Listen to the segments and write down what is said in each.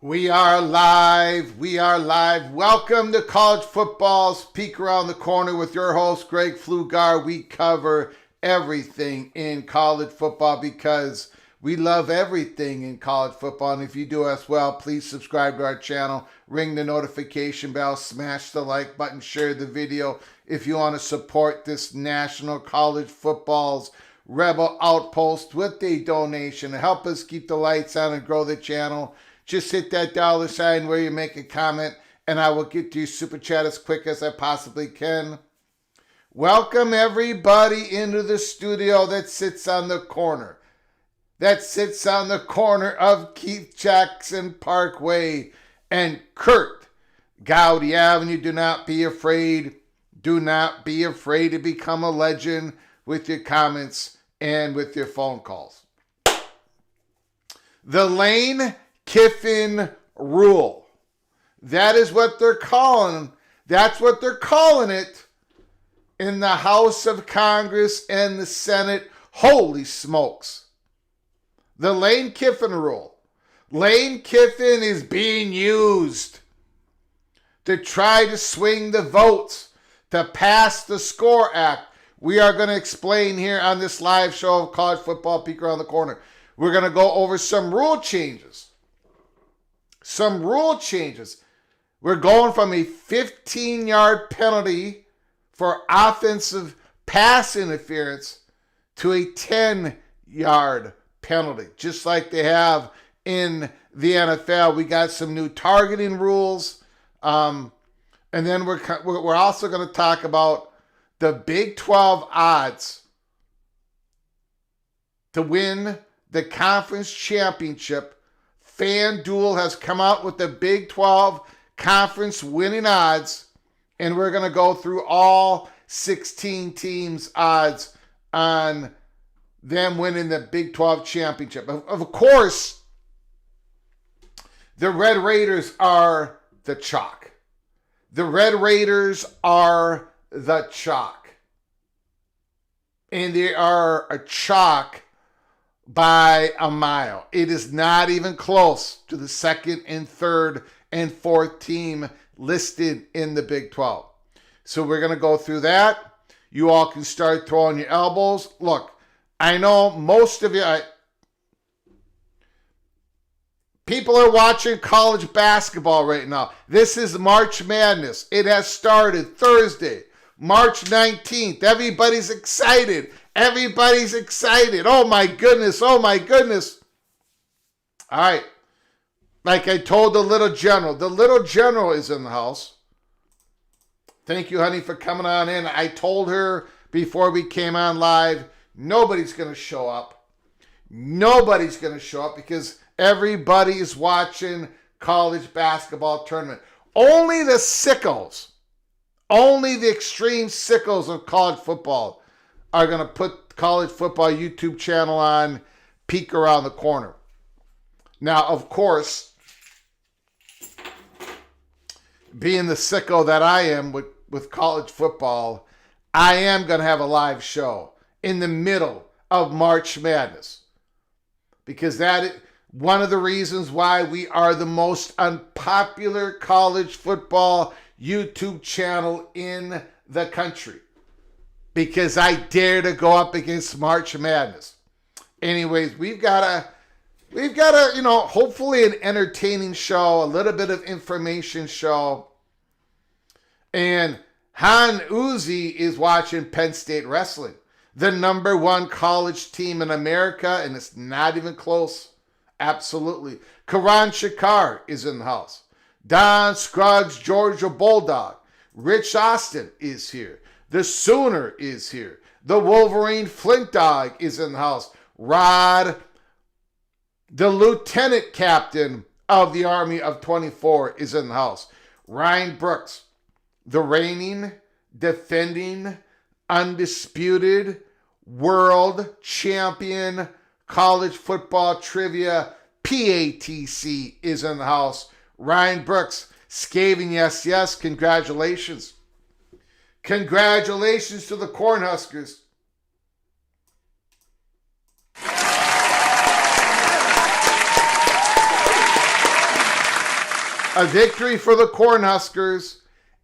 We are live. We are live. Welcome to College Football's Peek Around the Corner with your host, Greg Flugar. We cover everything in college football because we love everything in college football. And if you do as well, please subscribe to our channel, ring the notification bell, smash the like button, share the video if you want to support this National College Football's Rebel Outpost with a donation to help us keep the lights on and grow the channel. Just hit that dollar sign where you make a comment, and I will get to your super chat as quick as I possibly can. Welcome everybody into the studio that sits on the corner. That sits on the corner of Keith Jackson Parkway and Kurt Gowdy Avenue. Do not be afraid. Do not be afraid to become a legend with your comments and with your phone calls. The Lane Kiffin rule. That is what they're calling. That's what they're calling it in the House of Congress and the Senate. Holy smokes. The Lane Kiffin rule. Lane Kiffin is being used to try to swing the votes to pass the SCORE Act. We are going to explain here on this live show of College Football Peek Around the Corner. We're going to go over some rule changes. Some rule changes. We're going from a 15-yard penalty for offensive pass interference to a 10-yard penalty, just like they have in the NFL. We got some new targeting rules. And then we're also going to talk about the Big 12 odds to win the conference championship. FanDuel has come out with the Big 12 conference winning odds, and we're going to go through all 16 teams' odds on them winning the Big 12 championship. Of course, the Red Raiders are the chalk. The Red Raiders are the chalk. And they are a chalk by a mile. It is not even close to the second and third and fourth team listed in the Big 12. So we're going to go through that. You all can start throwing your elbows. Look, I know most of you, people are watching college basketball right now. This is March Madness. It has started Thursday, March 19th. Everybody's excited. Everybody's excited. Oh my goodness. Oh my goodness. All right. Like I told the little general is in the house. Thank you, honey, for coming on in. I told her before we came on live, nobody's going to show up. Nobody's going to show up because everybody is watching college basketball tournament. Only the sickos, only the extreme sickos of college football are going to put college football YouTube channel on, peek around the corner. Now, of course, being the sicko that I am with college football, I am going to have a live show in the middle of March Madness. Because that is one of the reasons why we are the most unpopular college football YouTube channel in the country. Because I dare to go up against March Madness. Anyways, we've got a, hopefully an entertaining show, a little bit of information show. And Han Uzi is watching Penn State wrestling, the number one college team in America, and it's not even close. Absolutely. Karan Shakar is in the house. Don Scruggs, Georgia Bulldog. Rich Austin is here. The Sooner is here. The Wolverine Flint Dog is in the house. Rod, the Lieutenant Captain of the Army of 24, is in the house. Ryan Brooks, the reigning, defending, undisputed world champion college football trivia, PATC, is in the house. Ryan Brooks, scathing yes, congratulations. Congratulations to the Cornhuskers. A victory for the Cornhuskers.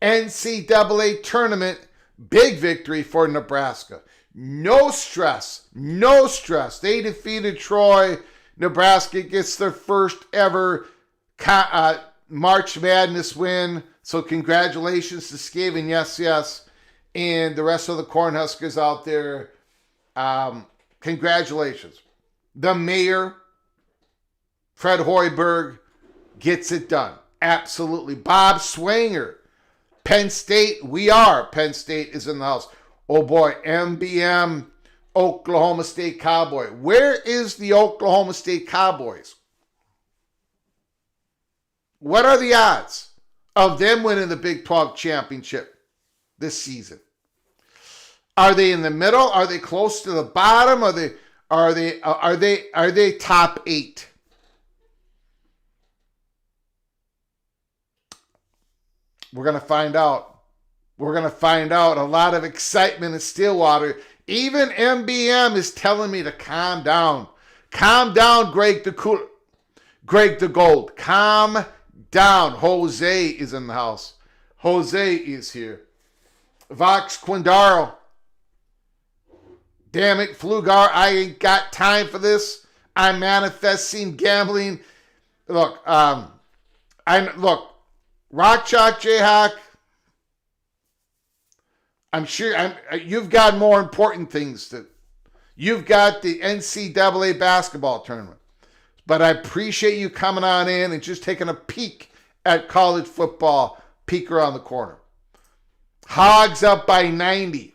NCAA tournament, big victory for Nebraska. No stress. They defeated Troy. Nebraska gets their first ever March Madness win. So congratulations to Skaven, yes, and the rest of the Cornhuskers out there. Congratulations. The mayor, Fred Hoiberg, gets it done. Absolutely. Bob Swanger, Penn State, Penn State is in the house. Oh boy, MBM, Oklahoma State Cowboy. Where is the Oklahoma State Cowboys? What are the odds of them winning the Big 12 championship this season? Are they in the middle? Are they close to the bottom? Are they top 8? We're going to find out. We're going to find out. A lot of excitement in Stillwater. Even MBM is telling me to calm down. Calm down, Greg the Gold. Calm down. Jose is in the house. Jose is here. Vox Quindaro. Damn it, Flugar, I ain't got time for this. I'm manifesting gambling. Look, Rock Chalk Jayhawk, I'm sure you've got more important things to. You've got the NCAA basketball tournament. But I appreciate you coming on in and just taking a peek at college football, peek around the corner. Hogs up by 90.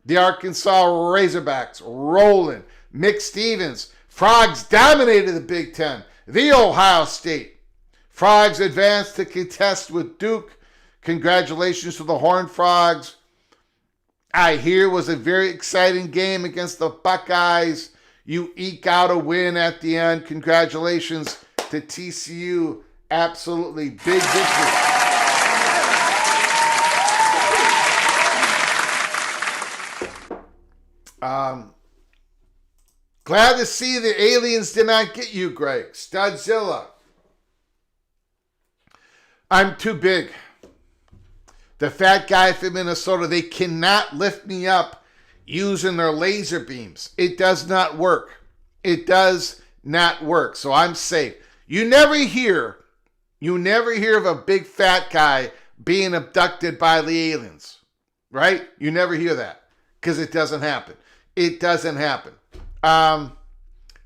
The Arkansas Razorbacks rolling. Mick Stevens, Frogs dominated the Big Ten. The Ohio State Frogs advanced to contest with Duke. Congratulations to the Horned Frogs. I hear it was a very exciting game against the Buckeyes. You eke out a win at the end. Congratulations to TCU. Absolutely big victory. Glad to see the aliens did not get you, Greg. Studzilla. I'm too big. The fat guy from Minnesota, they cannot lift me up using their laser beams. It does not work. It does not work. So I'm safe. You never hear of a big fat guy being abducted by the aliens, right? You never hear that because it doesn't happen. It doesn't happen. Tom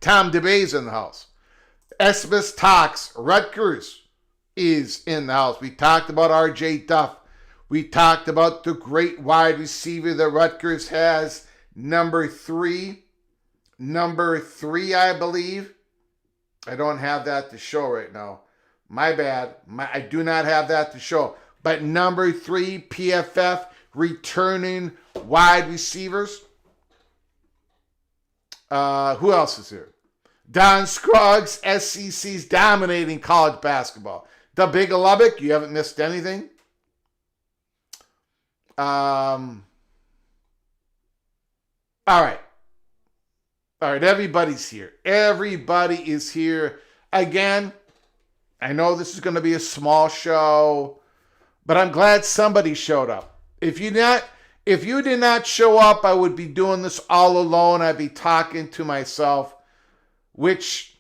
DeBay's in the house. Esmus Talks. Rutgers is in the house. We talked about R.J. Duff. We talked about the great wide receiver that Rutgers has. Number three, I believe. I don't have that to show right now. My bad. I do not have that to show. But number 3, PFF, returning wide receivers. Who else is here? Don Scruggs, SEC's dominating college basketball. The Big of Lubbock, you haven't missed anything. All right, everybody's here. Everybody is here. Again, I know this is going to be a small show, but I'm glad somebody showed up. If you did not show up, I would be doing this all alone. I'd be talking to myself, which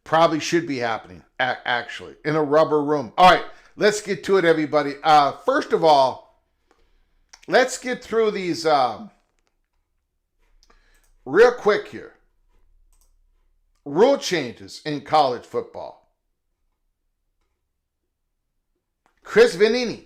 probably should be happening, actually, in a rubber room. All right, let's get to it, everybody. First of all, let's get through these real quick here. Rule changes in college football. Chris Vanini.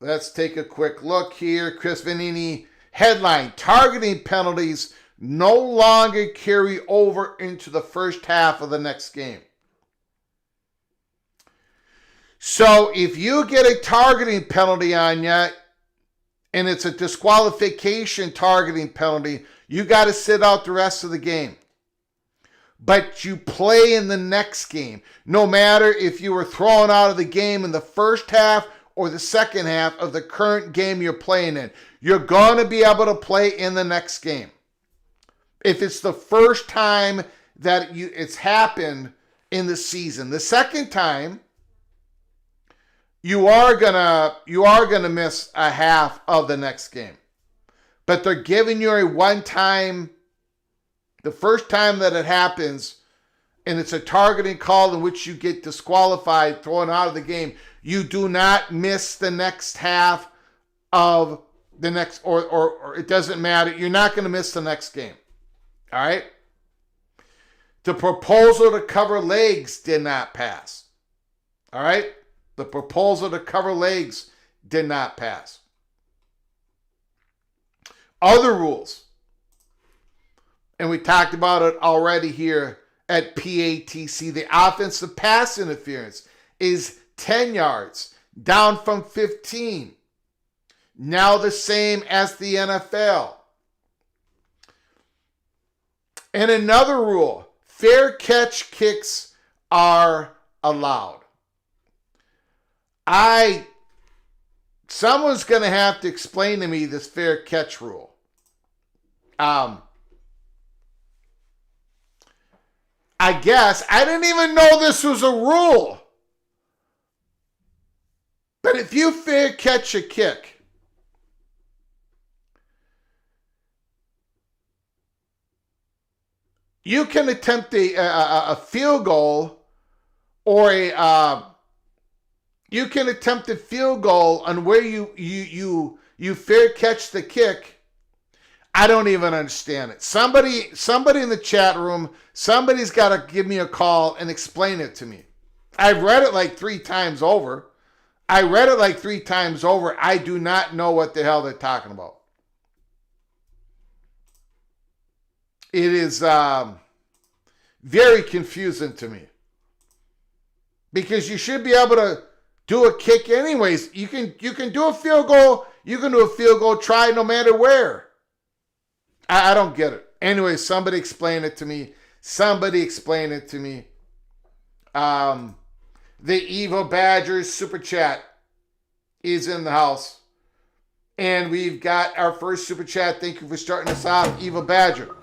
Let's take a quick look here. Chris Vanini headline: targeting penalties no longer carry over into the first half of the next game. So if you get a targeting penalty on you, and it's a disqualification targeting penalty, you got to sit out the rest of the game. But you play in the next game. No matter if you were thrown out of the game in the first half or the second half of the current game you're playing in, you're going to be able to play in the next game. If it's the first time that it's happened in the season. The second time, you are gonna miss a half of the next game. But they're giving you a one-time, the first time that it happens, and it's a targeting call in which you get disqualified, thrown out of the game, you do not miss the next half of the next, or it doesn't matter. You're not going to miss the next game. All right? The proposal to cover legs did not pass. All right? The proposal to cover legs did not pass. Other rules, and we talked about it already here at PATC, the offensive pass interference is 10 yards, down from 15. Now the same as the NFL. And another rule, fair catch kicks are allowed. Someone's going to have to explain to me this fair catch rule. I guess I didn't even know this was a rule. But if you fair catch a kick, you can attempt a field goal or you can attempt a field goal on where you fair catch the kick. I don't even understand it. Somebody in the chat room, somebody's got to give me a call and explain it to me. I've read it like 3 times over. I do not know what the hell they're talking about. it is very confusing to me. Because you should be able to do a kick anyways. You can do a field goal. You can do a field goal try no matter where. I don't get it. Anyway, somebody explain it to me. Somebody explain it to me. The Evil Badgers Super Chat is in the house. And we've got our first Super Chat. Thank you for starting us off, Evil Badger.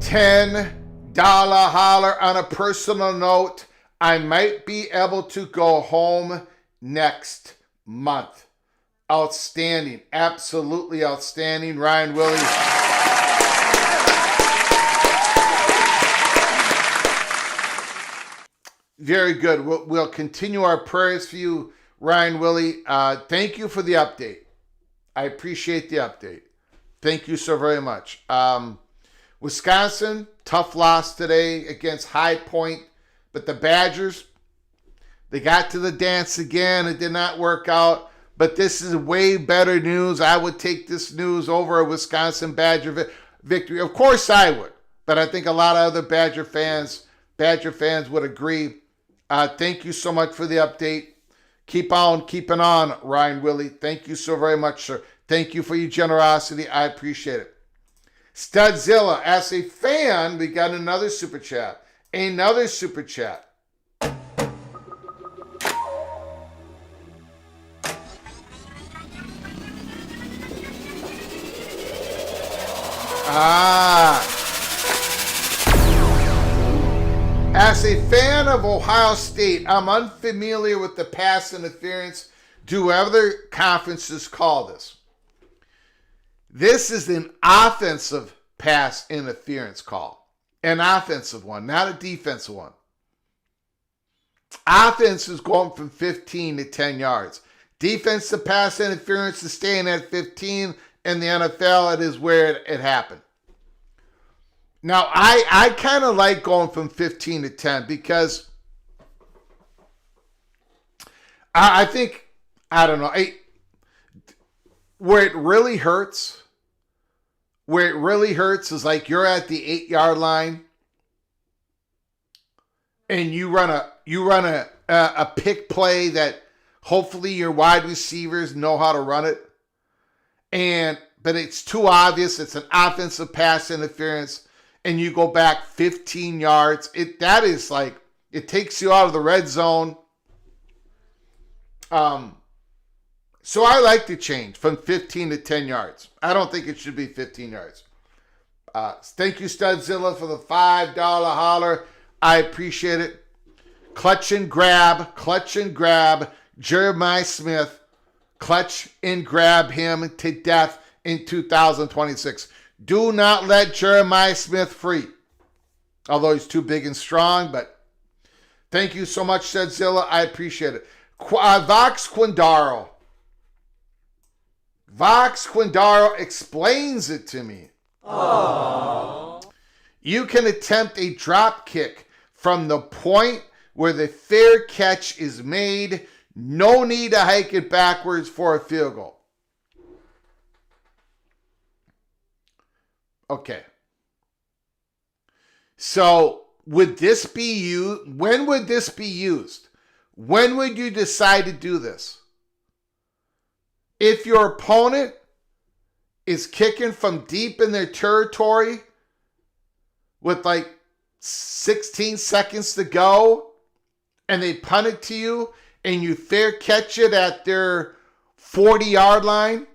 $10 holler. On a personal note, I might be able to go home next month. Outstanding. Absolutely outstanding. Ryan Willie. Very good. We'll continue our prayers for you, Ryan Willie. Thank you for the update. I appreciate the update. Thank you so very much. Wisconsin, tough loss today against High Point, but the Badgers, they got to the dance again. It did not work out, but this is way better news. I would take this news over a Wisconsin Badger victory. Of course I would, but I think a lot of other Badger fans would agree. Thank you so much for the update. Keep on keeping on, Ryan Willie. Thank you so very much, sir. Thank you for your generosity. I appreciate it. Studzilla, as a fan, we got another super chat. Another super chat. As a fan of Ohio State, I'm unfamiliar with the pass interference. Do other conferences call this? This is an offensive pass interference call. An offensive one, not a defensive one. Offense is going from 15 to 10 yards. Defensive pass interference is staying at 15. In the NFL, it is where it happened. Now, I kind of like going from 15 to 10 because I think, I don't know, where it really hurts is like you're at the 8-yard line and you run a pick play that hopefully your wide receivers know how to run it. But it's too obvious. It's an offensive pass interference and you go back 15 yards. It takes you out of the red zone. So I like to change from 15 to 10 yards. I don't think it should be 15 yards. Thank you, Studzilla, for the $5 holler. I appreciate it. Clutch and grab. Jeremiah Smith. Clutch and grab him to death in 2026. Do not let Jeremiah Smith free. Although he's too big and strong, but thank you so much, Studzilla. I appreciate it. Vox Quindaro. Vox Quindaro explains it to me. Aww. You can attempt a drop kick from the point where the fair catch is made. No need to hike it backwards for a field goal. Okay. So would this be used? When would this be used? When would you decide to do this? If your opponent is kicking from deep in their territory with like 16 seconds to go and they punt it to you and you fair catch it at their 40-yard line,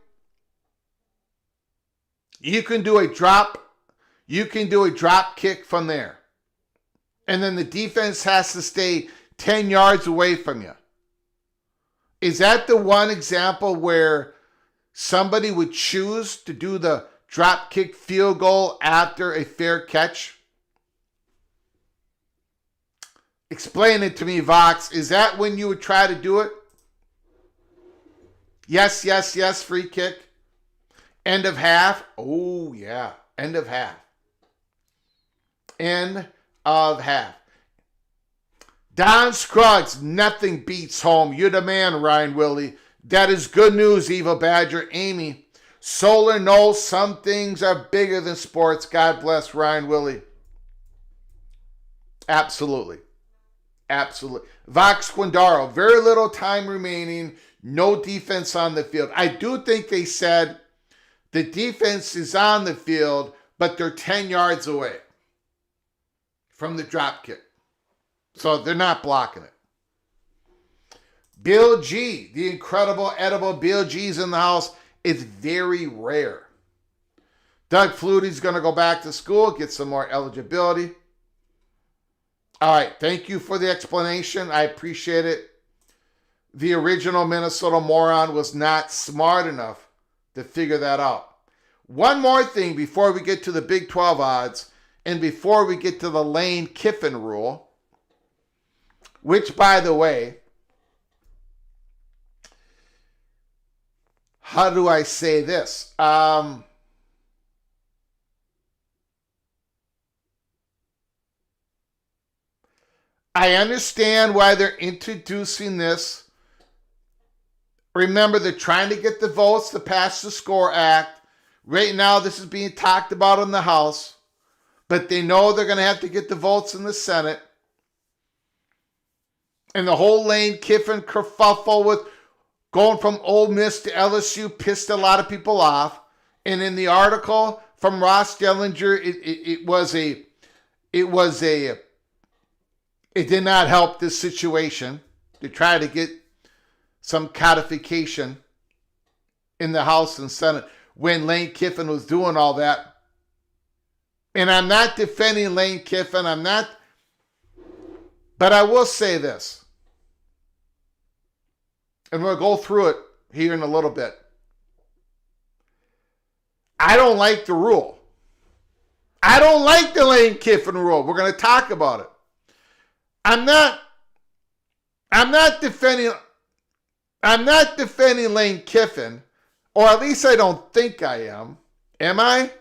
you can do a drop kick from there. And then the defense has to stay 10 yards away from you. Is that the one example where somebody would choose to do the drop kick field goal after a fair catch? Explain it to me, Vox. Is that when you would try to do it? Yes, free kick. End of half. Oh, yeah. End of half. End of half. Don Scruggs, nothing beats home. You're the man, Ryan Willie. That is good news, Eva Badger. Amy, Solar knows some things are bigger than sports. God bless Ryan Willie. Absolutely. Absolutely. Vox Quindaro, very little time remaining. No defense on the field. I do think they said the defense is on the field, but they're 10 yards away from the drop kick. So they're not blocking it. Bill G, the incredible edible Bill G's in the house. It's very rare. Doug Flutie's going to go back to school, get some more eligibility. All right, thank you for the explanation. I appreciate it. The original Minnesota moron was not smart enough to figure that out. One more thing before we get to the Big 12 odds and before we get to the Lane Kiffin rule, which, by the way, how do I say this? I understand why they're introducing this. Remember, they're trying to get the votes to pass the SCORE Act. Right now, this is being talked about in the House, but they know they're going to have to get the votes in the Senate. And the whole Lane Kiffin kerfuffle with going from Ole Miss to LSU pissed a lot of people off. And in the article from Ross Dellinger, it did not help this situation to try to get some codification in the House and Senate when Lane Kiffin was doing all that. And I'm not defending Lane Kiffin. But I will say this. And we'll go through it here in a little bit. I don't like the rule. I don't like the Lane Kiffin rule. We're going to talk about it. I'm not defending Lane Kiffin, or at least I don't think I am. Am I?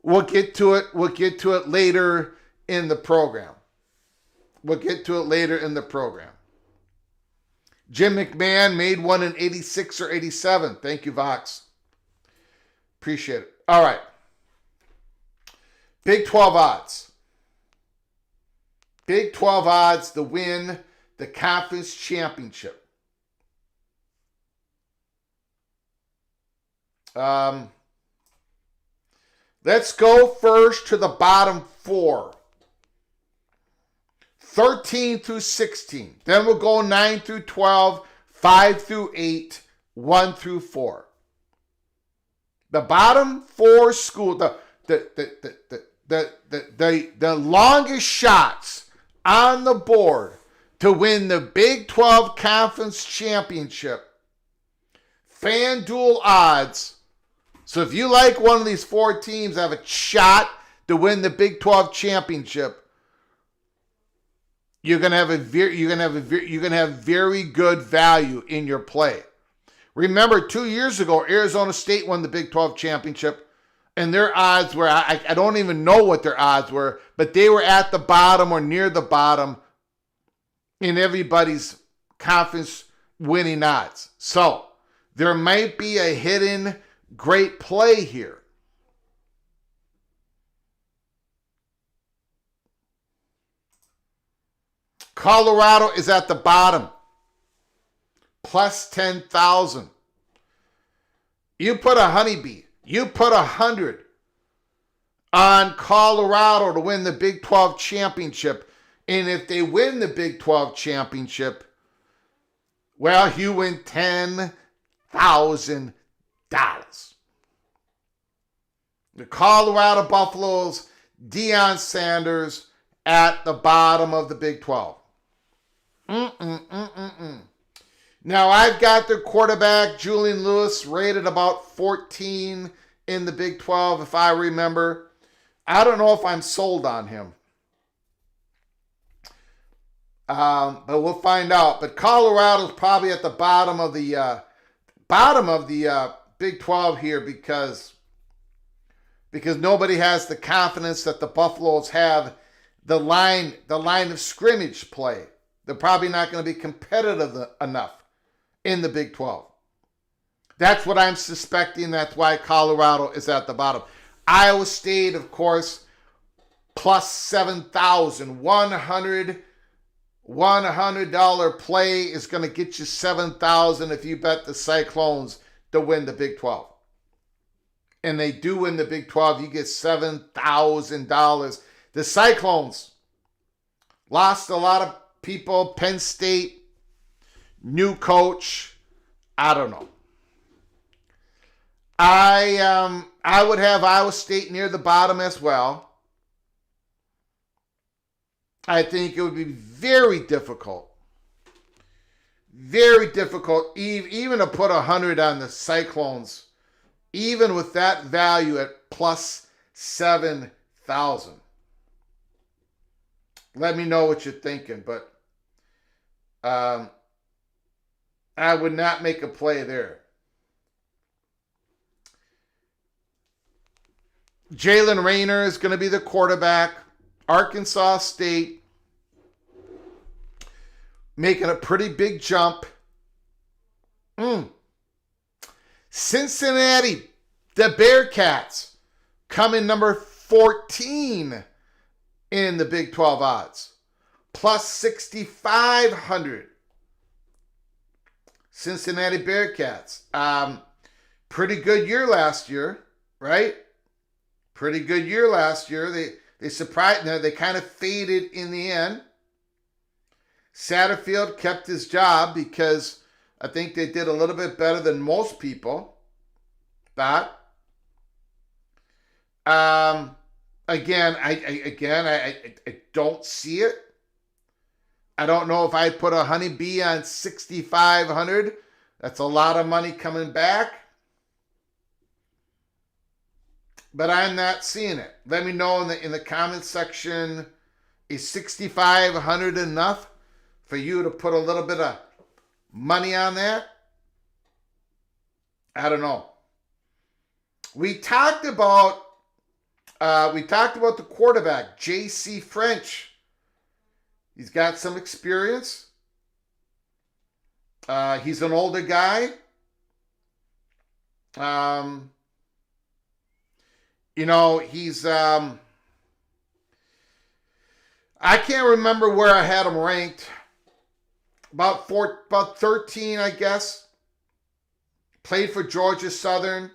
We'll get to it. We'll get to it later in the program. Jim McMahon made one in 86 or 87. Thank you, Vox. Appreciate it. All right. Big 12 odds. Big 12 odds to win the conference championship. Let's go first to the bottom four. 13 through 16. Then we'll go 9 through 12, 5 through 8, 1 through 4. The bottom four school, the longest shots on the board to win the Big 12 Conference Championship. FanDuel odds. So if you like one of these four teams have a shot to win the Big 12 Championship, you're gonna have very good value in your play. Remember, 2 years ago, Arizona State won the Big 12 championship, and their odds were, I don't even know what their odds were, but they were at the bottom or near the bottom in everybody's conference winning odds. So there might be a hidden great play here. Colorado is at the bottom, plus 10,000. You put a honeybee, you put 100 on Colorado to win the Big 12 championship. And if they win the Big 12 championship, well, you win $10,000. The Colorado Buffaloes, Deion Sanders at the bottom of the Big 12. Now, I've got their quarterback, Julian Lewis, rated about 14 in the Big 12, if I remember. I don't know if I'm sold on him. But we'll find out. But Colorado's probably at the bottom of the Big 12 here because nobody has the confidence that the Buffaloes have the line of scrimmage play. They're probably not going to be competitive enough in the Big 12. That's what I'm suspecting. That's why Colorado is at the bottom. Iowa State, of course, plus 7,000. $100 play is going to get you 7,000 if you bet the Cyclones to win the Big 12. And they do win the Big 12, you get $7,000. The Cyclones lost a lot of people. Penn State, new coach. I don't know. I would have Iowa State near the bottom as well. I think it would be very difficult even to put 100 on the Cyclones, even with that value at plus 7,000. Let me know what you're thinking, but I would not make a play there. Jalen Rayner is going to be the quarterback. Arkansas State making a pretty big jump. Cincinnati, the Bearcats, come in number 14 in the Big 12 odds. Plus 6,500. Cincinnati Bearcats. Pretty good year last year, right? Pretty good year last year. They surprised. They kind of faded in the end. Satterfield kept his job because I think they did a little bit better than most people thought. Again, I don't see it. I don't know if I'd put a honeybee on 6,500. That's a lot of money coming back. But I'm not seeing it. Let me know in the comment section, is 6,500 enough for you to put a little bit of money on that? I don't know. We talked about the quarterback, J.C. French. He's got some experience. He's an older guy. He's I can't remember where I had him ranked. About 13, I guess. Played for Georgia Southern.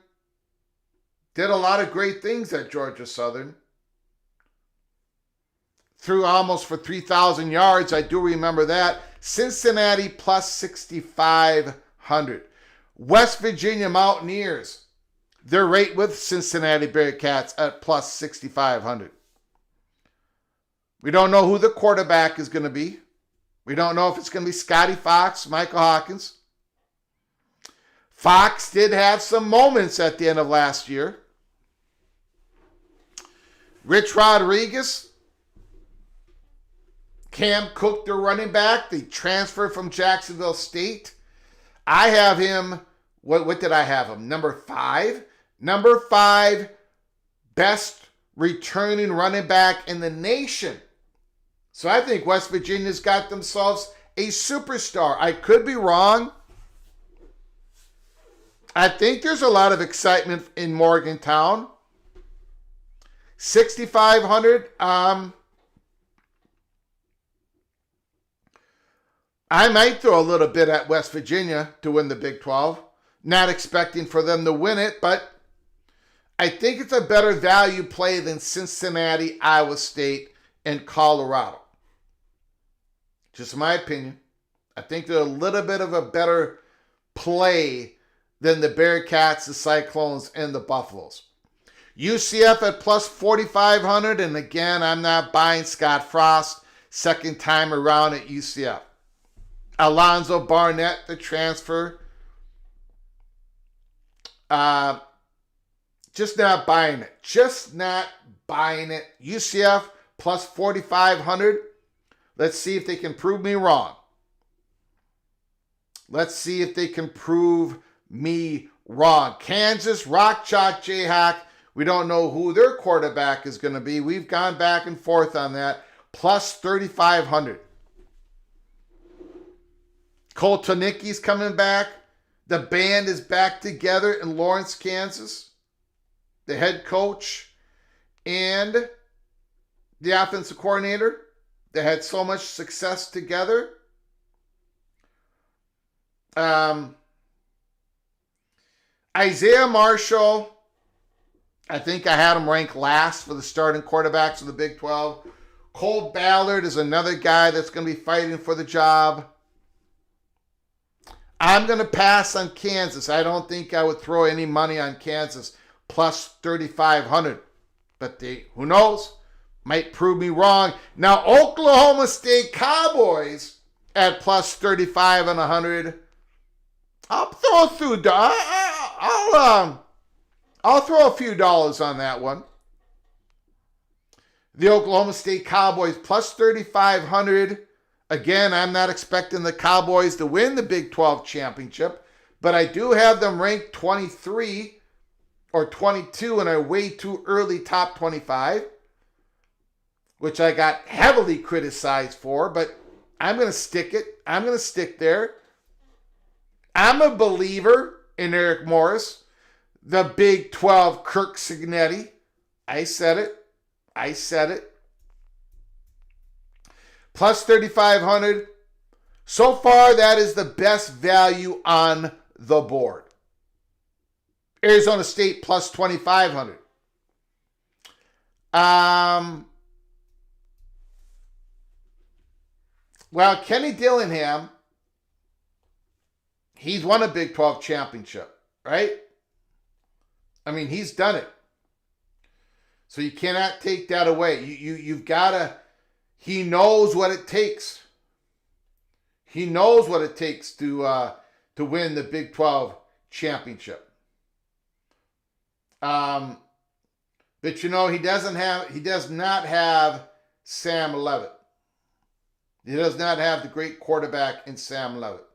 Did a lot of great things at Georgia Southern. Threw almost for 3,000 yards. I do remember that. Cincinnati plus 6,500. West Virginia Mountaineers. They're right with Cincinnati Bearcats at plus 6,500. We don't know who the quarterback is going to be. We don't know if it's going to be Scotty Fox, Michael Hawkins. Fox did have some moments at the end of last year. Rich Rodriguez. Cam Cook, their running back. They transferred from Jacksonville State. I have him, what did I have him? Number 5. Number 5, best returning running back in the nation. So I think West Virginia's got themselves a superstar. I could be wrong. I think there's a lot of excitement in Morgantown. 6,500. I might throw a little bit at West Virginia to win the Big 12. Not expecting for them to win it, but I think it's a better value play than Cincinnati, Iowa State, and Colorado. Just my opinion. I think they're a little bit of a better play than the Bearcats, the Cyclones, and the Buffaloes. UCF at plus 4,500, and again, I'm not buying Scott Frost second time around at UCF. Alonzo Barnett, the transfer. Just not buying it. Just not buying it. UCF plus 4,500. Let's see if they can prove me wrong. Let's see if they can prove me wrong. Kansas, Rock Chalk Jayhawk. We don't know who their quarterback is going to be. We've gone back and forth on that. plus 3,500. Cole Tonicki's coming back. The band is back together in Lawrence, Kansas. The head coach and the offensive coordinator, they had so much success together. Isaiah Marshall, I think I had him ranked last for the starting quarterbacks of the Big 12. Cole Ballard is another guy that's going to be fighting for the job. I'm going to pass on Kansas. I don't think I would throw any money on Kansas plus 3,500. But who knows? Might prove me wrong. Now, Oklahoma State Cowboys at plus 35 and 100. I'll throw a few dollars on that one. The Oklahoma State Cowboys plus 3,500. Again, I'm not expecting the Cowboys to win the Big 12 championship, but I do have them ranked 23 or 22 in a way too early top 25, which I got heavily criticized for, but I'm going to stick it. I'm going to stick there. I'm a believer in Eric Morris, the Big 12 Kirk Cignetti. I said it. Plus 3,500. So far, that is the best value on the board. Arizona State plus 2,500. Well, Kenny Dillingham, he's won a Big 12 championship, right? I mean, he's done it. So you cannot take that away. You've got to, he knows what it takes. He knows what it takes to win the Big 12 championship. But you know, he does not have Sam Levitt. He does not have the great quarterback in Sam Levitt.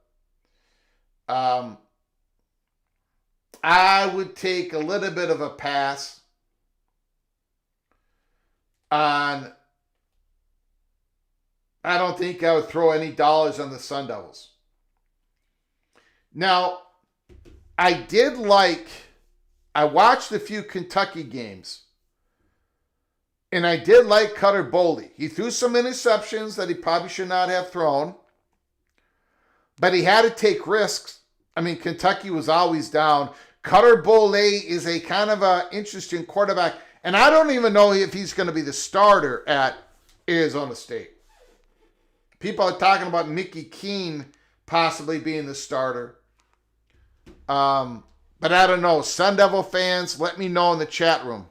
I would take a little bit of a pass on. I don't think I would throw any dollars on the Sun Devils. Now, I watched a few Kentucky games, and I did like Cutter Boley. He threw some interceptions that he probably should not have thrown, but he had to take risks. I mean, Kentucky was always down. Cutter Boley is a kind of an interesting quarterback, and I don't even know if he's going to be the starter at Arizona State. People are talking about Mickey Keene possibly being the starter. But I don't know. Sun Devil fans, let me know in the chat room.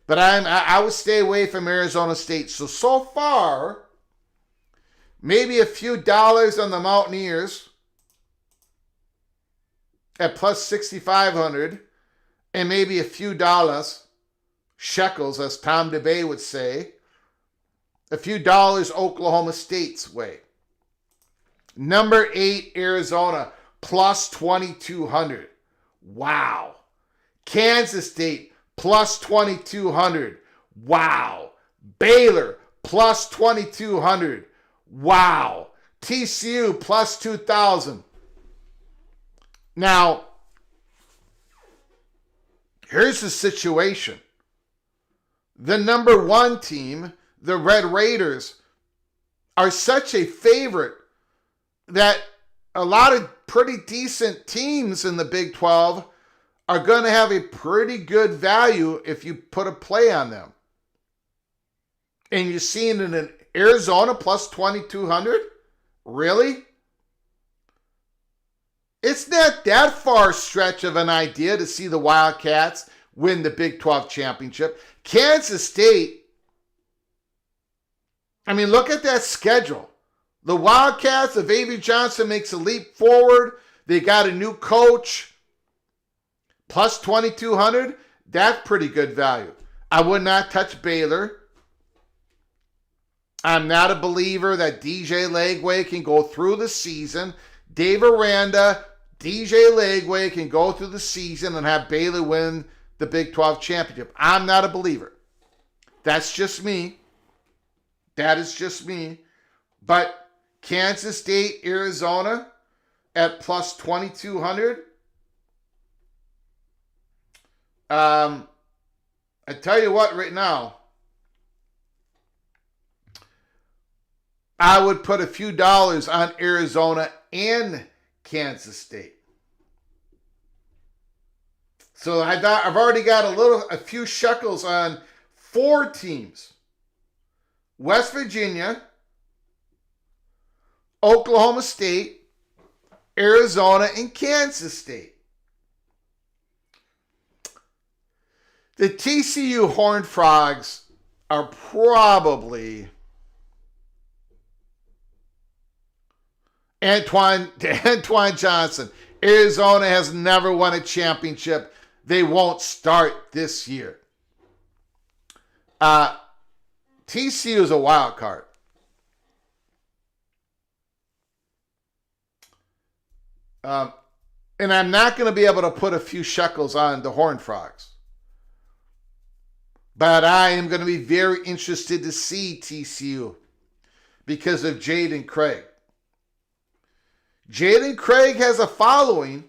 But I would stay away from Arizona State. So far, maybe a few dollars on the Mountaineers at plus 6,500, and maybe a few dollars, shekels, as Tom DeBay would say, a few dollars Oklahoma State's way. Number 8, Arizona, plus 2,200. Wow. Kansas State, plus 2,200. Wow. Baylor, plus 2,200. Wow. TCU, plus 2,000. Now, here's the situation. The number 1 team, the Red Raiders, are such a favorite that a lot of pretty decent teams in the Big 12 are going to have a pretty good value if you put a play on them. And you're seeing it in Arizona plus 2,200? Really? It's not that far stretch of an idea to see the Wildcats win the Big 12 championship. Kansas State, I mean, look at that schedule. The Wildcats, if Avery Johnson makes a leap forward, they got a new coach, plus 2,200, that's pretty good value. I would not touch Baylor. I'm not a believer that DJ Lagway can go through the season. Dave Aranda, DJ Lagway can go through the season and have Baylor win the Big 12 championship. I'm not a believer. That's just me. That is just me. But Kansas State, Arizona at plus 2,200. I tell you what, right now, I would put a few dollars on Arizona and Kansas State. So I've already got a few shekels on 4 teams. West Virginia, Oklahoma State, Arizona, and Kansas State. The TCU Horned Frogs are probably Antoine Johnson. Arizona has never won a championship. They won't start this year. TCU is a wild card. And I'm not going to be able to put a few shekels on the Horned Frogs. But I am going to be very interested to see TCU because of Jaden Craig. Jaden Craig has a following.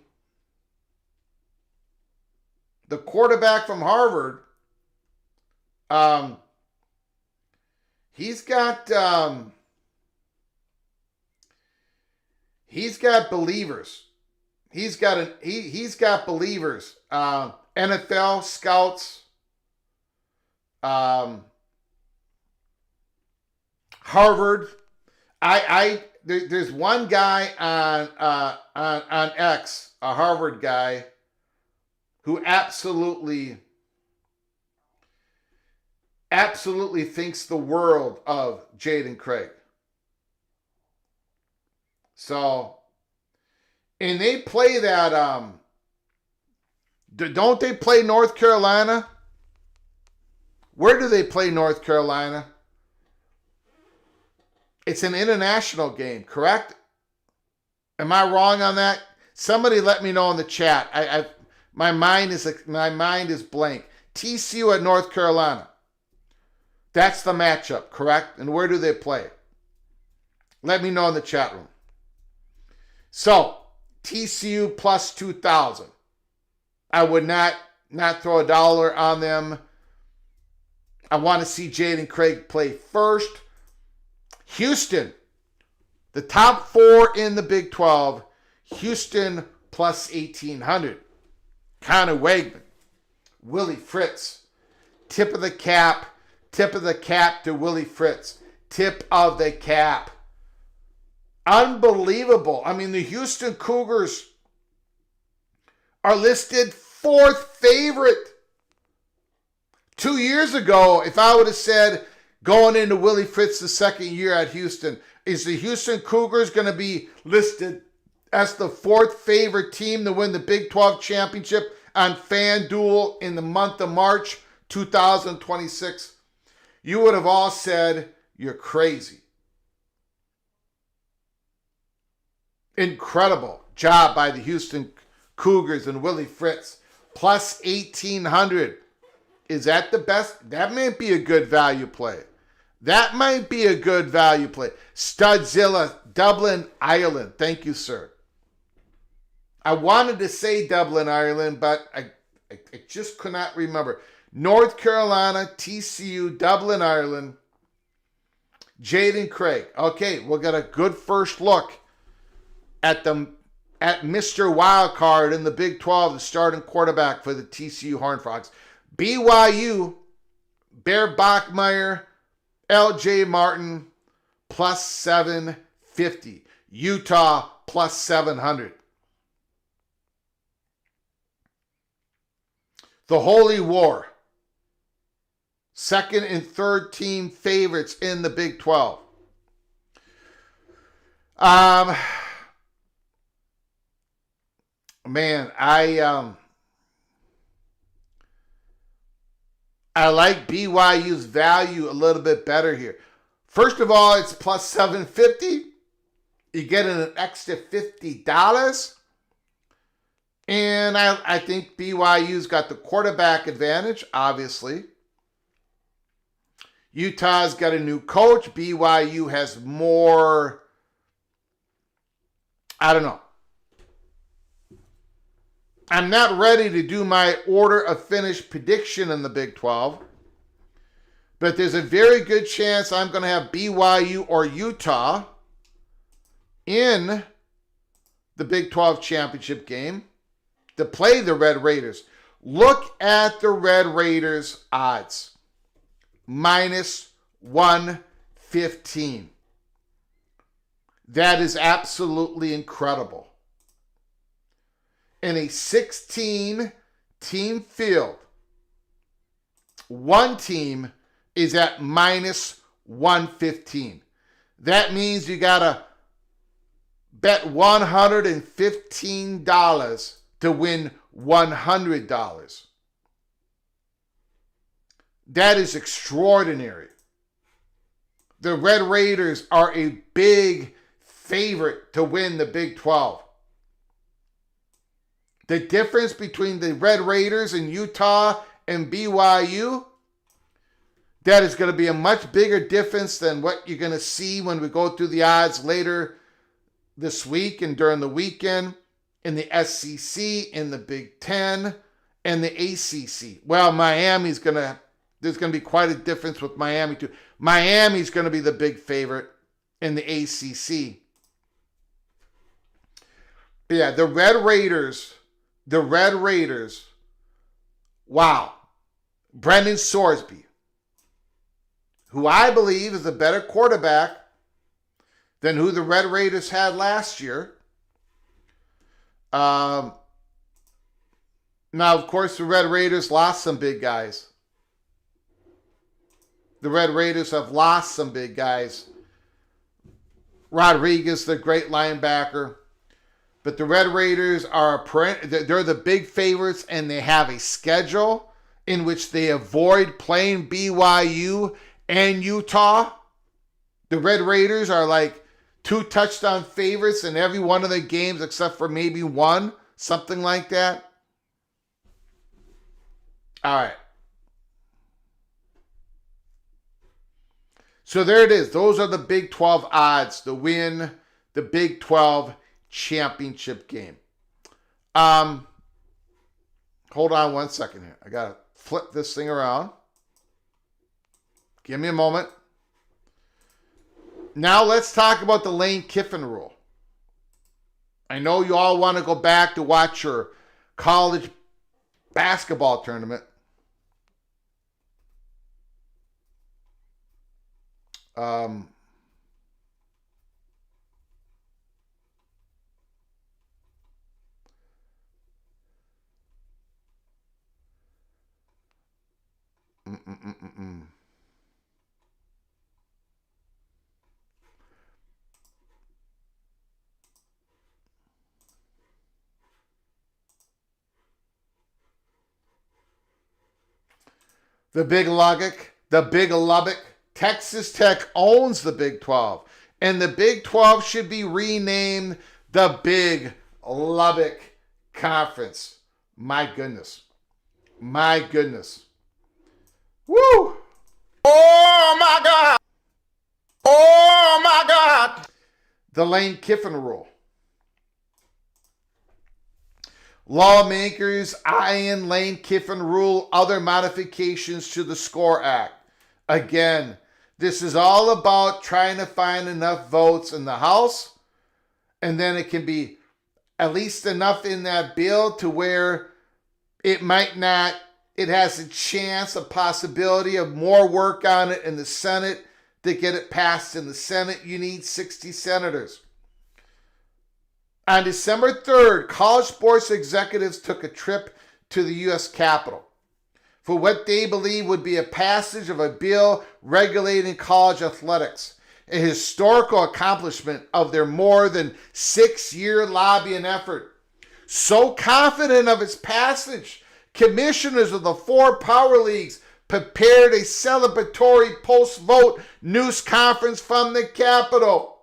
The quarterback from Harvard, he's got believers. He's got believers. NFL scouts. Harvard. There's one guy on X, a Harvard guy, who absolutely thinks the world of Jaden Craig. So, and they play that, don't they play North Carolina? Where do they play North Carolina? It's an international game, correct? Am I wrong on that? Somebody let me know in the chat. My mind is blank. TCU at North Carolina. That's the matchup, correct? And where do they play? Let me know in the chat room. So, TCU plus 2,000. I would not throw a dollar on them. I want to see Jaden Craig play first. Houston, the top 4 in the Big 12. Houston plus 1,800. Connor Wegman, Willie Fritz. Tip of the cap to Willie Fritz. Tip of the cap. Unbelievable. I mean, the Houston Cougars are listed 4th favorite. 2 years ago, if I would have said going into Willie Fritz the second year at Houston, is the Houston Cougars going to be listed as the 4th favorite team to win the Big 12 championship on FanDuel in the month of March 2026? You would have all said, you're crazy. Incredible job by the Houston Cougars and Willie Fritz. Plus 1,800. Is that the best? That might be a good value play. Studzilla, Dublin, Ireland. Thank you, sir. I wanted to say Dublin, Ireland, but I just could not remember. North Carolina, TCU, Dublin, Ireland. Jaden Craig. Okay, we'll get a good first look at Mr. Wildcard in the Big 12, the starting quarterback for the TCU Horned Frogs. BYU, Bear Bachmeier, LJ Martin, plus 750. Utah, plus 700. The Holy War. 2nd and 3rd team favorites in the Big 12. Man, I like BYU's value a little bit better here. First of all, it's plus 750. You get an extra $50. And I think BYU's got the quarterback advantage, obviously. Utah's got a new coach. BYU has more, I don't know. I'm not ready to do my order of finish prediction in the Big 12. But there's a very good chance I'm going to have BYU or Utah in the Big 12 championship game to play the Red Raiders. Look at the Red Raiders odds. Minus 115. That is absolutely incredible. In a 16-team field, one team is at minus 115. That means you got to bet $115 to win $100. That is extraordinary. The Red Raiders are a big favorite to win the Big 12. The difference between the Red Raiders and Utah and BYU, that is going to be a much bigger difference than what you're going to see when we go through the odds later this week and during the weekend in the SEC, in the Big Ten, and the ACC. Well, there's going to be quite a difference with Miami too. Miami's going to be the big favorite in the ACC. Yeah, the Red Raiders, wow. Brendan Sorsby, who I believe is a better quarterback than who the Red Raiders had last year. Now, of course, the Red Raiders lost some big guys. The Red Raiders have lost some big guys. Rodriguez, the great linebacker. But the Red Raiders they're the big favorites, and they have a schedule in which they avoid playing BYU and Utah. The Red Raiders are like 2 touchdown favorites in every one of the games except for maybe one, something like that. All right. So there it is. Those are the Big 12 odds to win the Big 12 championship game. Hold on one second here. I got to flip this thing around. Give me a moment. Now let's talk about the Lane Kiffin rule. I know you all want to go back to watch your college basketball tournament. The Big Lubbock. Texas Tech owns the Big 12. And the Big 12 should be renamed the Big Lubbock Conference. My goodness. Woo! Oh my God! Oh my God! The Lane Kiffin rule. Lawmakers eyeing Lane Kiffin rule, other modifications to the SCORE Act. Again, this is all about trying to find enough votes in the House, and then it can be at least enough in that bill to where it has a chance, a possibility of more work on it in the Senate. To get it passed in the Senate, you need 60 senators. On December 3rd, college sports executives took a trip to the U.S. Capitol for what they believe would be a passage of a bill regulating college athletics, a historical accomplishment of their more than 6-year lobbying effort. So confident of its passage, commissioners of the 4 power leagues prepared a celebratory post-vote news conference from the Capitol.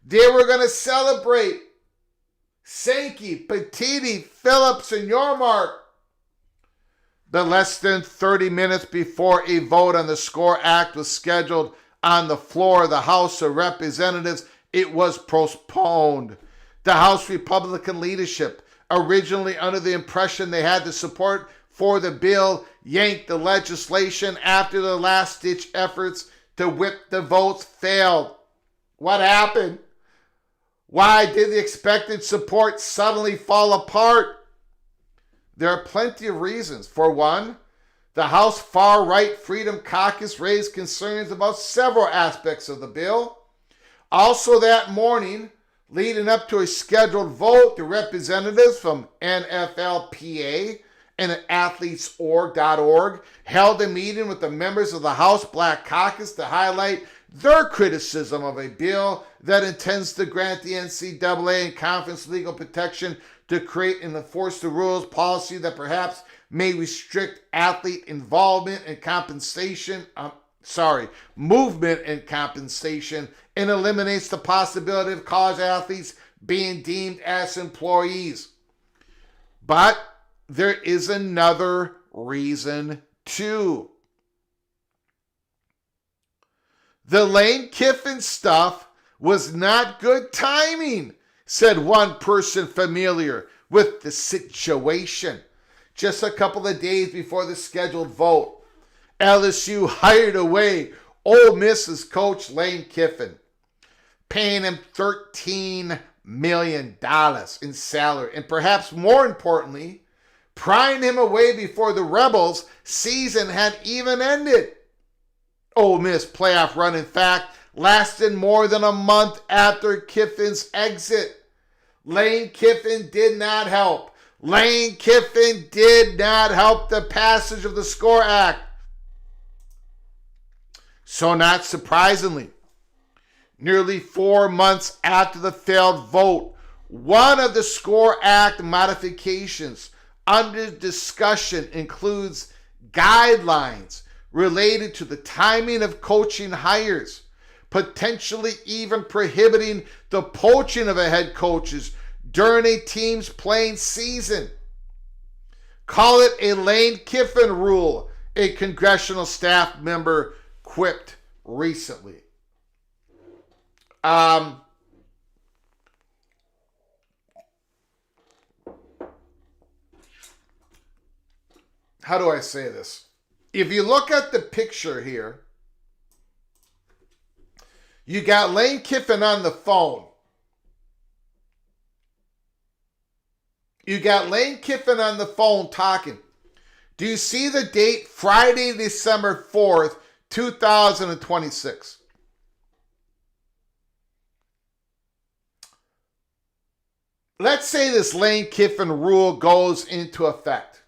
They were going to celebrate Sankey, Petiti, Phillips, and Yormark. But less than 30 minutes before a vote on the SCORE Act was scheduled on the floor of the House of Representatives, it was postponed. The House Republican leadership, originally under the impression they had the support for the bill, yanked the legislation after the last-ditch efforts to whip the votes failed. What happened? Why did the expected support suddenly fall apart? There are plenty of reasons. For one, the House far-right Freedom Caucus raised concerns about several aspects of the bill. Also that morning, leading up to a scheduled vote, the representatives from NFLPA and athletesorg.org held a meeting with the members of the House Black Caucus to highlight their criticism of a bill that intends to grant the NCAA and conference legal protection to create and enforce the rules policy that perhaps may restrict athlete involvement and movement and compensation, and eliminates the possibility of college athletes being deemed as employees. But there is another reason too. The Lane Kiffin stuff was not good timing, said one person familiar with the situation. Just a couple of days before the scheduled vote, LSU hired away Ole Miss's coach Lane Kiffin, paying him $13 million in salary, and perhaps more importantly, prying him away before the Rebels' season had even ended. Ole Miss playoff run, in fact, lasted more than a month after Kiffin's exit. Lane Kiffin did not help. Lane Kiffin did not help the passage of the SCORE Act. So not surprisingly, nearly 4 months after the failed vote, one of the SCORE Act modifications under discussion includes guidelines related to the timing of coaching hires, potentially even prohibiting the poaching of a head coaches during a team's playing season. Call it a Lane Kiffin rule, a congressional staff member quipped recently. How do I say this? If you look at the picture here, you got Lane Kiffin on the phone. You got Lane Kiffin on the phone talking. Do you see the date? Friday, December 4th, 2026. Let's say this Lane Kiffin rule goes into effect.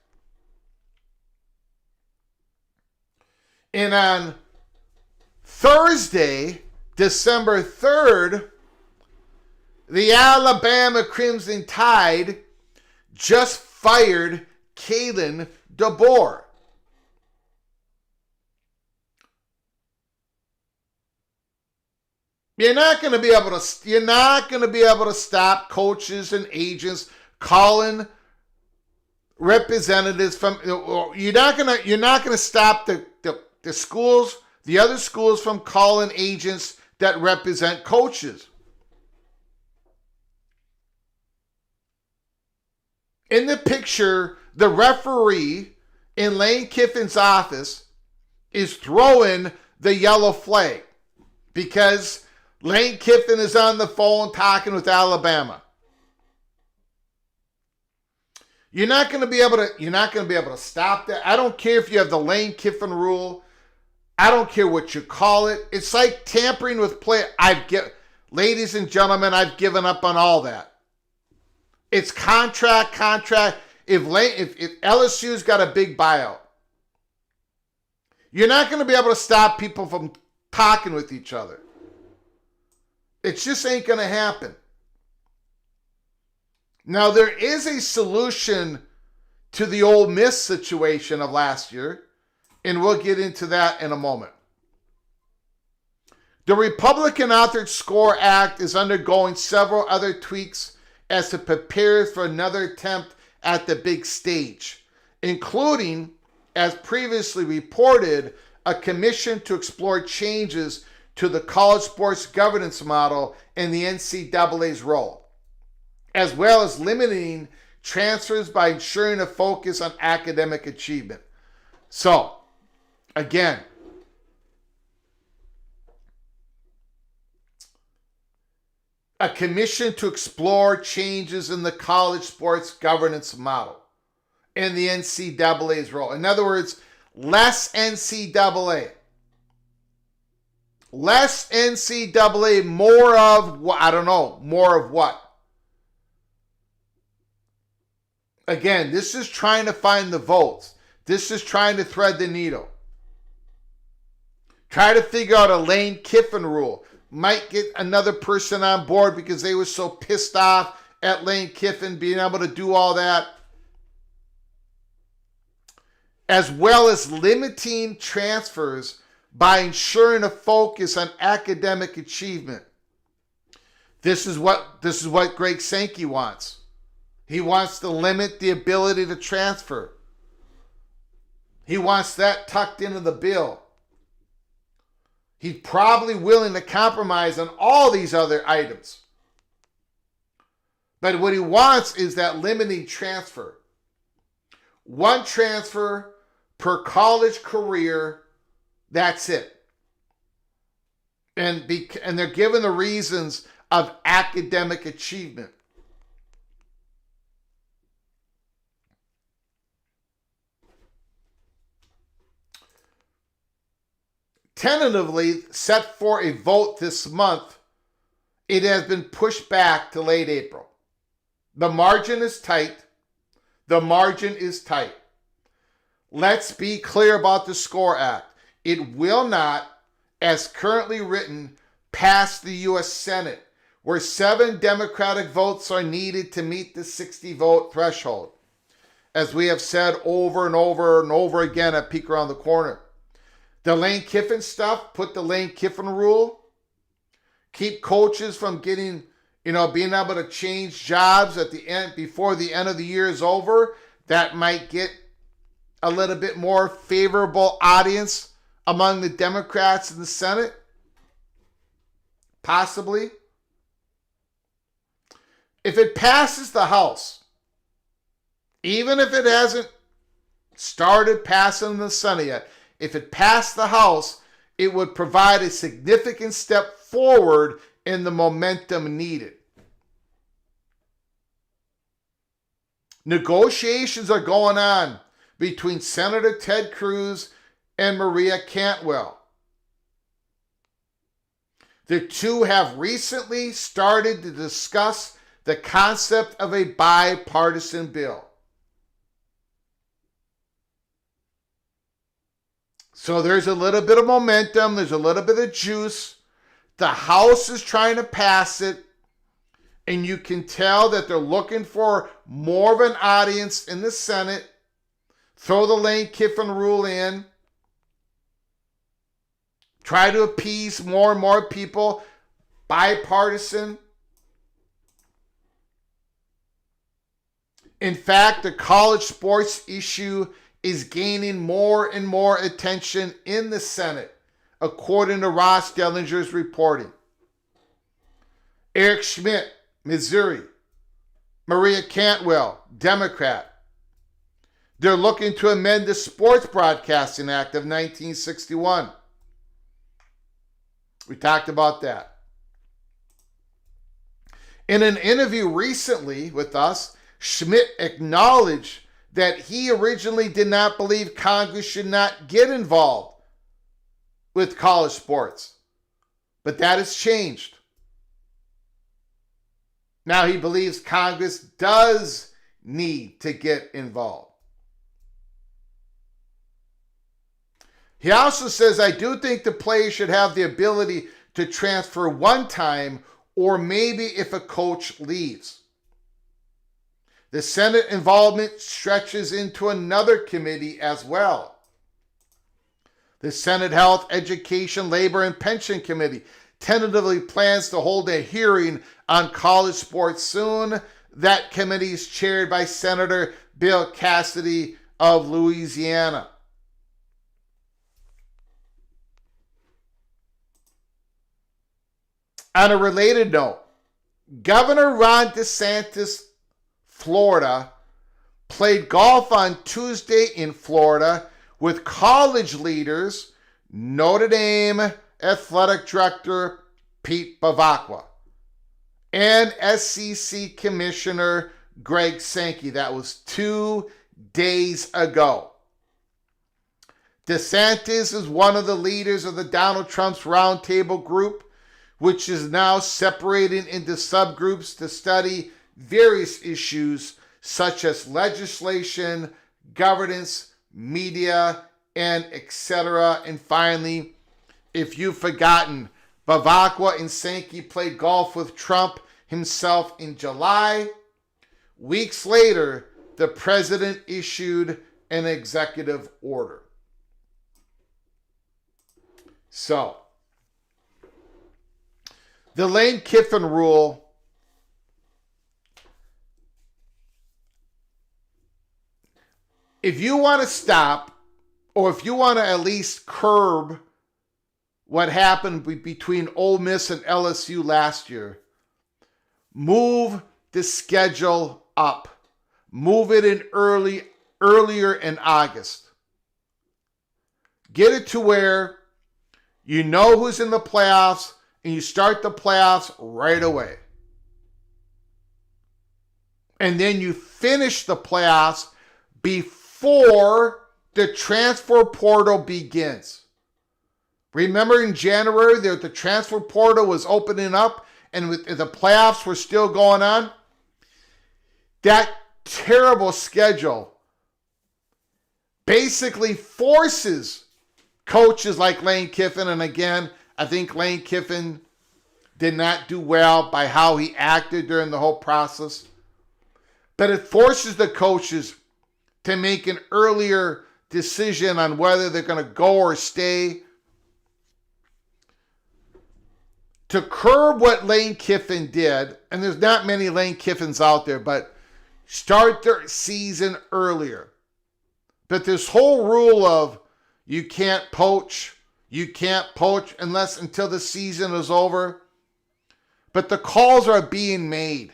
And on Thursday, December 3rd, the Alabama Crimson Tide just fired Kalen DeBoer. You're not going to be able to stop coaches and agents calling representatives from. You're not going to stop the schools, the other schools, from calling agents that represent coaches. In the picture, the referee in Lane Kiffin's office is throwing the yellow flag because Lane Kiffin is on the phone talking with Alabama. You're not going to be able to stop that. I don't care if you have the Lane Kiffin rule. I don't care what you call it. It's like tampering with play. Ladies and gentlemen, I've given up on all that. It's contract. If LSU's got a big buyout, you're not going to be able to stop people from talking with each other. It just ain't going to happen. Now, there is a solution to the Ole Miss situation of last year, and we'll get into that in a moment. The Republican-authored SCORE Act is undergoing several other tweaks as it prepares for another attempt at the big stage, including as previously reported, a commission to explore changes to the college sports governance model and the NCAA's role, as well as limiting transfers by ensuring a focus on academic achievement. So, again, a commission to explore changes in the college sports governance model and the NCAA's role. In other words, less NCAA. Less NCAA, more of what? I don't know. More of what? Again, this is trying to find the votes. This is trying to thread the needle. Try to figure out a Lane Kiffin rule. Might get another person on board because they were so pissed off at Lane Kiffin being able to do all that. As well as limiting transfers by ensuring a focus on academic achievement. This is what Greg Sankey wants. He wants to limit the ability to transfer. He wants that tucked into the bill. He's probably willing to compromise on all these other items. But what he wants is that limiting transfer. One transfer per college career. That's it. And they're given the reasons of academic achievement. Tentatively set for a vote this month, it has been pushed back to late April. The margin is tight. The margin is tight. Let's be clear about the SCORE Act. It will not, as currently written, pass the U.S. Senate, where 7 Democratic votes are needed to meet the 60-vote threshold, as we have said over and over and over again at Peek Around the Corner. The Lane Kiffin stuff, put the Lane Kiffin rule, keep coaches from getting, being able to change jobs at the end, before the end of the year is over. That might get a little bit more favorable audience among the Democrats in the Senate? Possibly. If it passes the House, even if it hasn't started passing the Senate yet, if it passed the House, it would provide a significant step forward in the momentum needed. Negotiations are going on between Senator Ted Cruz and Maria Cantwell. The two have recently started to discuss the concept of a bipartisan bill. So there's a little bit of momentum, there's a little bit of juice. The House is trying to pass it, and you can tell that they're looking for more of an audience in the Senate. Throw the Lane Kiffin rule in. Try to appease more and more people. Bipartisan. In fact, the college sports issue is gaining more and more attention in the Senate, according to Ross Dellinger's reporting. Eric Schmidt, Missouri. Maria Cantwell, Democrat. They're looking to amend the Sports Broadcasting Act of 1961. We talked about that. In an interview recently with us, Schmidt acknowledged that he originally did not believe Congress should not get involved with college sports. But that has changed. Now he believes Congress does need to get involved. He also says, I do think the players should have the ability to transfer one time, or maybe if a coach leaves. The Senate involvement stretches into another committee as well. The Senate Health, Education, Labor, and Pension Committee tentatively plans to hold a hearing on college sports soon. That committee is chaired by Senator Bill Cassidy of Louisiana. On a related note, Governor Ron DeSantis, Florida, played golf on Tuesday in Florida with college leaders, Notre Dame Athletic Director Pete Bavacqua and SEC Commissioner Greg Sankey. That was 2 days ago. DeSantis is one of the leaders of the Donald Trump's roundtable group, which is now separating into subgroups to study various issues such as legislation, governance, media, and etc. And finally, if you've forgotten, Bavacqua and Sankey played golf with Trump himself in July. Weeks later, the president issued an executive order. So, the Lane Kiffin rule, if you want to stop, or if you want to at least curb what happened between Ole Miss and LSU last year, move the schedule up. Move it in earlier in August. Get it to where you know who's in the playoffs and you start the playoffs right away. And then you finish the playoffs before the transfer portal begins. Remember in January, the transfer portal was opening up and the playoffs were still going on? That terrible schedule basically forces coaches like Lane Kiffin, and again, I think Lane Kiffin did not do well by how he acted during the whole process, but it forces the coaches to make an earlier decision on whether they're going to go or stay. To curb what Lane Kiffin did, and there's not many Lane Kiffins out there, but start their season earlier. But this whole rule of you can't poach unless until the season is over. But the calls are being made.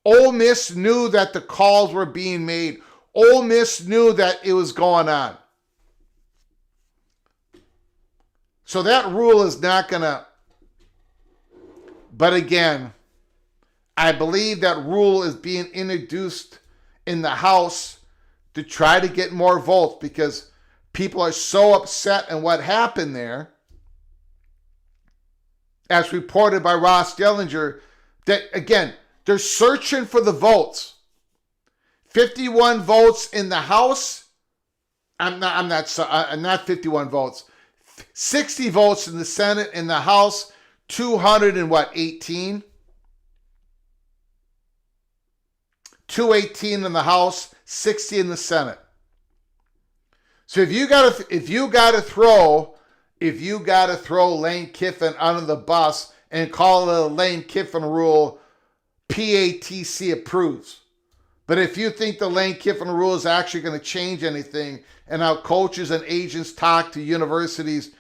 Ole Miss knew that the calls were being made. Ole Miss knew that it was going on. So that rule is not going to. But again, I believe that rule is being introduced in the House to try to get more votes because people are so upset at what happened there, as reported by Ross Dellinger, that again, they're searching for the votes. 51 votes in the House. I'm not 51 votes. 60 votes in the Senate. In the House, 218? 218 in the House, 60 in the Senate. So if you gotta throw Lane Kiffin under the bus and call it a Lane Kiffin rule, PATC approves. But if you think the Lane Kiffin rule is actually going to change anything and how coaches and agents talk to universities,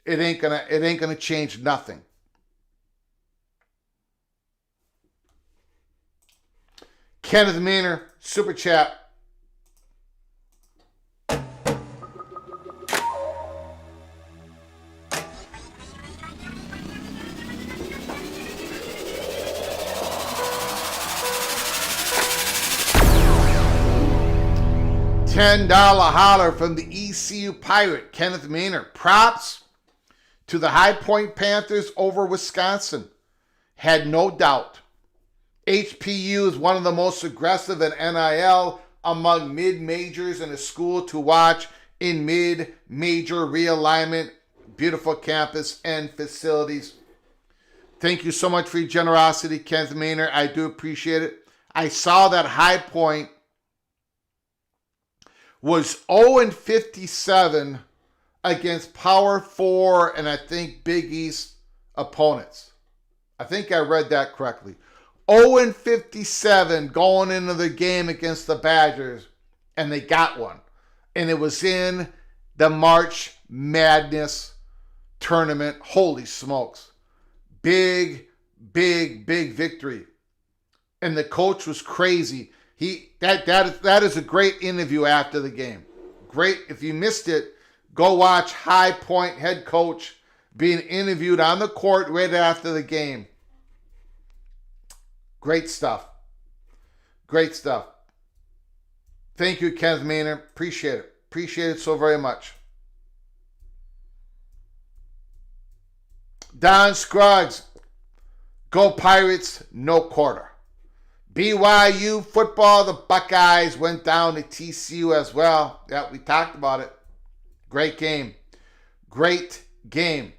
it ain't gonna change nothing. Kenneth Maynard, Super Chat. $10 holler from the ECU Pirate, Kenneth Maynard. Props to the High Point Panthers over Wisconsin. Had no doubt. HPU is one of the most aggressive in NIL among mid-majors in a school to watch in mid-major realignment. Beautiful campus and facilities. Thank you so much for your generosity, Kenneth Maynard. I do appreciate it. I saw that High Point was 0-57 against Power 4 and I think Big East opponents. I think I read that correctly. 0-57 going into the game against the Badgers, and they got one. And it was in the March Madness tournament. Holy smokes. Big, big, big victory. And the coach was crazy. That is a great interview after the game. Great. If you missed it, go watch High Point head coach being interviewed on the court right after the game. Great stuff. Great stuff. Thank you, Kenneth Maynard. Appreciate it. Appreciate it so very much. Don Scruggs. Go Pirates, no quarter. BYU football, the Buckeyes went down to TCU as well. Yeah, we talked about it. Great game. Great game.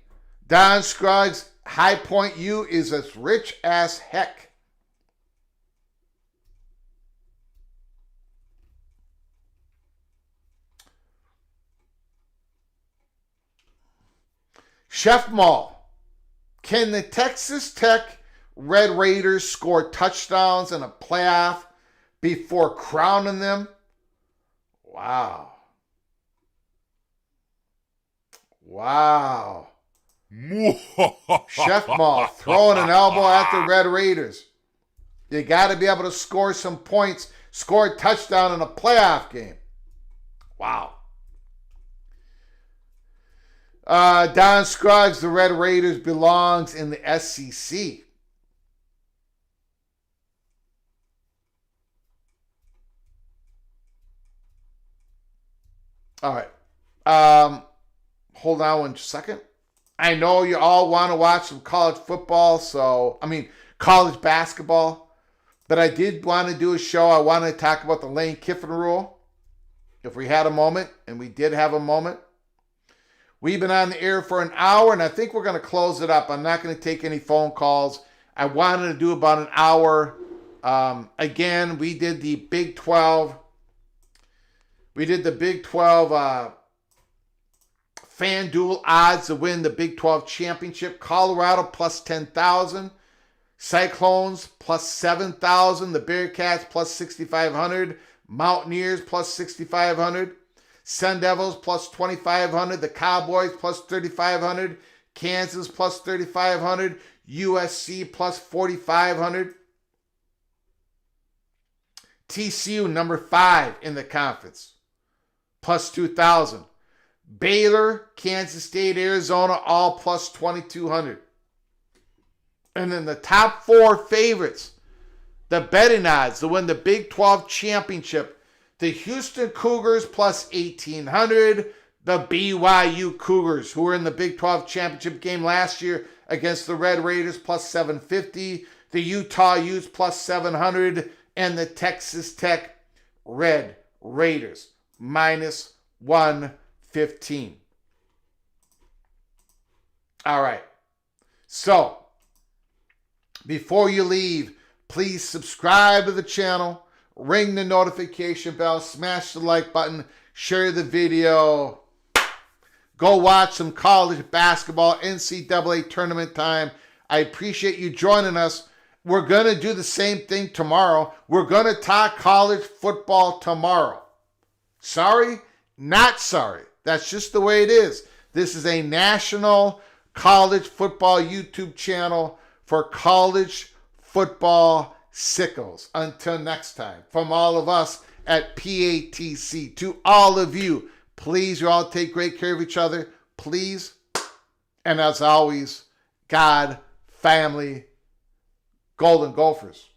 Don Scruggs, High Point U is as rich as heck. Chef Mall, can the Texas Tech Red Raiders score touchdowns in a playoff before crowning them? Wow. Wow. Chef Mall throwing an elbow at the Red Raiders. You got to be able to score some points, score a touchdown in a playoff game. Wow. Don Scruggs, the Red Raiders belongs in the SEC. All right. Hold on one second. I know you all want to watch some college football, college basketball. But I did want to do a show. I wanted to talk about the Lane Kiffin rule. If we had a moment, and we did have a moment. We've been on the air for an hour, and I think we're going to close it up. I'm not going to take any phone calls. I wanted to do about an hour. Again, we did the Big 12. We did the Big 12 FanDuel odds to win the Big 12 championship. Colorado plus 10,000. Cyclones plus 7,000. The Bearcats plus 6,500. Mountaineers plus 6,500. Sun Devils plus 2,500. The Cowboys plus 3,500. Kansas plus 3,500. USC plus 4,500. TCU number 5 in the conference plus 2,000. Baylor, Kansas State, Arizona all plus 2,200. And then the top 4 favorites, the betting odds to win the Big 12 championship. The Houston Cougars plus 1,800. The BYU Cougars, who were in the Big 12 championship game last year against the Red Raiders, plus 750. The Utah Utes plus 700. And the Texas Tech Red Raiders minus 115. All right. So, before you leave, please subscribe to the channel. Ring the notification bell, smash the like button, share the video. Go watch some college basketball, NCAA tournament time. I appreciate you joining us. We're going to do the same thing tomorrow. We're going to talk college football tomorrow. Sorry? Not sorry. That's just the way it is. This is a national college football YouTube channel for college football sickos. Until next time, from all of us at PATC, to all of you, please, you all take great care of each other, please. And as always, God, family, Golden Gophers.